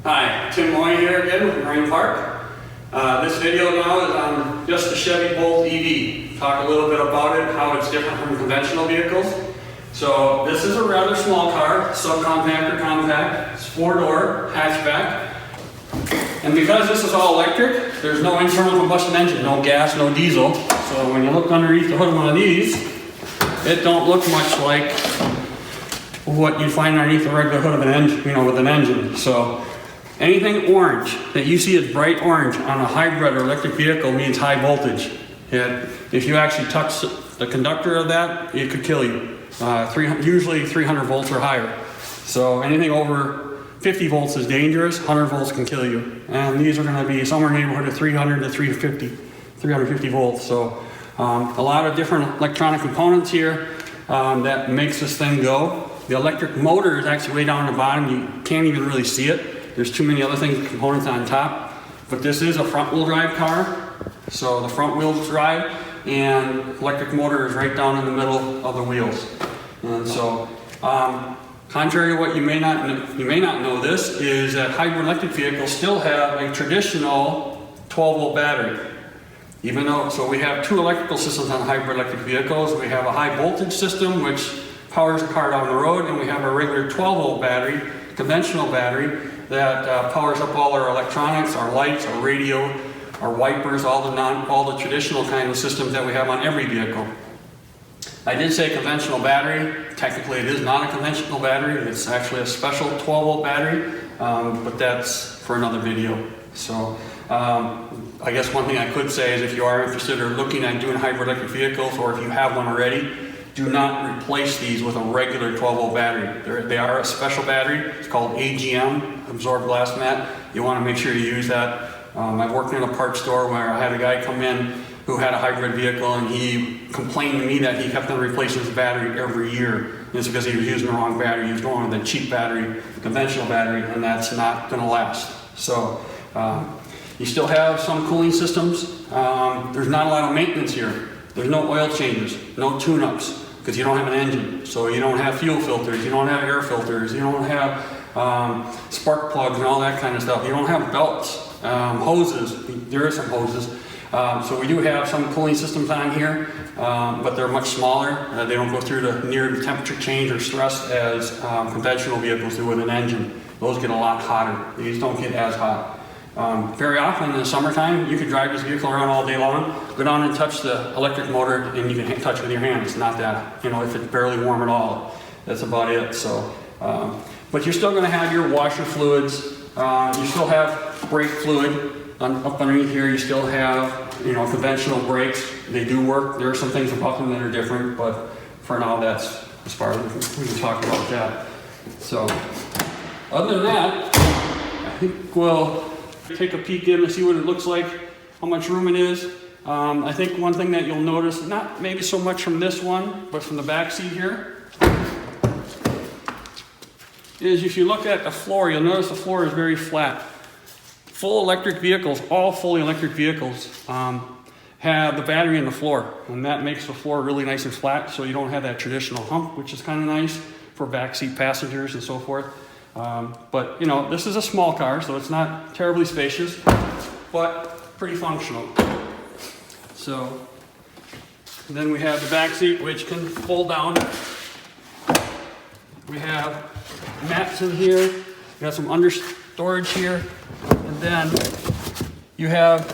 Hi, Tim Moraine here again with Moraine Park. This video now is on just the Chevy Bolt EV. Talk a little bit about it, how it's different from conventional vehicles. So this is a rather small car, subcompact or compact. It's 4-door, hatchback. And because this is all electric, there's no internal combustion engine, no gas, no diesel. So when you look underneath the hood of one of these, it don't look much like what you'd find underneath the regular hood of an engine, with an engine. So anything orange that you see as bright orange on a hybrid or electric vehicle means high voltage. If you actually touch the conductor of that, it could kill you. Usually 300 volts or higher. So anything over 50 volts is dangerous, 100 volts can kill you. And these are going to be somewhere in the neighborhood of 300 to 350 volts. So a lot of different electronic components here that makes this thing go. The electric motor is actually way down at the bottom. You can't even really see it. There's too many other components on top. But this is a front wheel drive car. So the front wheel drive and electric motor is right down in the middle of the wheels. And so, contrary to what you may not know this, is that hybrid electric vehicles still have a traditional 12-volt battery. Even though, so we have two electrical systems on hybrid electric vehicles. We have a high voltage system, which powers the car down the road, and we have a regular 12-volt battery, conventional battery, that powers up all our electronics, our lights, our radio, our wipers, all the traditional kind of systems that we have on every vehicle. I did say conventional battery. Technically, it is not a conventional battery. It's actually a special 12-volt battery, but that's for another video. So, I guess one thing I could say is if you are interested or looking at doing hybrid electric vehicles, or if you have one already, do not replace these with a regular 12-volt battery. They are a special battery. It's called AGM, Absorbent Glass Mat. You want to make sure you use that. I worked in a parts store where I had a guy come in who had a hybrid vehicle, and he complained to me that he kept on replacing his battery every year. And it's because he was using the wrong battery. He was going with a cheap battery, a conventional battery, and that's not going to last. So you still have some cooling systems. There's not a lot of maintenance here. There's no oil changes, no tune-ups, because you don't have an engine. So you don't have fuel filters, you don't have air filters, you don't have spark plugs and all that kind of stuff. You don't have belts, hoses. There are some hoses. So we do have some cooling systems on here, but they're much smaller. They don't go through the near temperature change or stress as conventional vehicles do with an engine. Those get a lot hotter. These don't get as hot. Very often in the summertime, you could drive this vehicle around all day long, go down and touch the electric motor, and you can touch it with your hand. It's not that, if it's barely warm at all. That's about it. So, but you're still going to have your washer fluids. You still have brake fluid. Up underneath here, you still have, conventional brakes. They do work. There are some things about them that are different, but for now, that's as far as we can talk about that. So, other than that, I think we'll take a peek in and see what it looks like, how much room it is. I think one thing that you'll notice, not maybe so much from this one, but from the back seat here, is if you look at the floor, you'll notice the floor is very flat. Full electric vehicles, all fully electric vehicles, have the battery in the floor, and that makes the floor really nice and flat, so you don't have that traditional hump, which is kind of nice for backseat passengers and so forth. But this is a small car, so it's not terribly spacious, but pretty functional. So then we have the back seat, which can fold down. We have mats in here. We got some under storage here. And then you have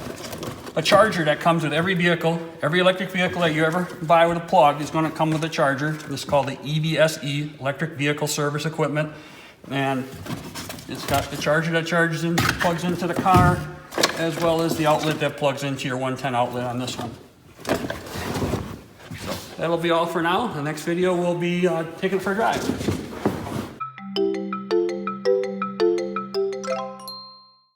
a charger that comes with every vehicle. Every electric vehicle that you ever buy with a plug is going to come with a charger. This is called the EVSE, Electric Vehicle Service Equipment. And it's got the charger that plugs into the car, as well as the outlet that plugs into your 110 outlet on this one. So that'll be all for now. The next video will be taken for a drive.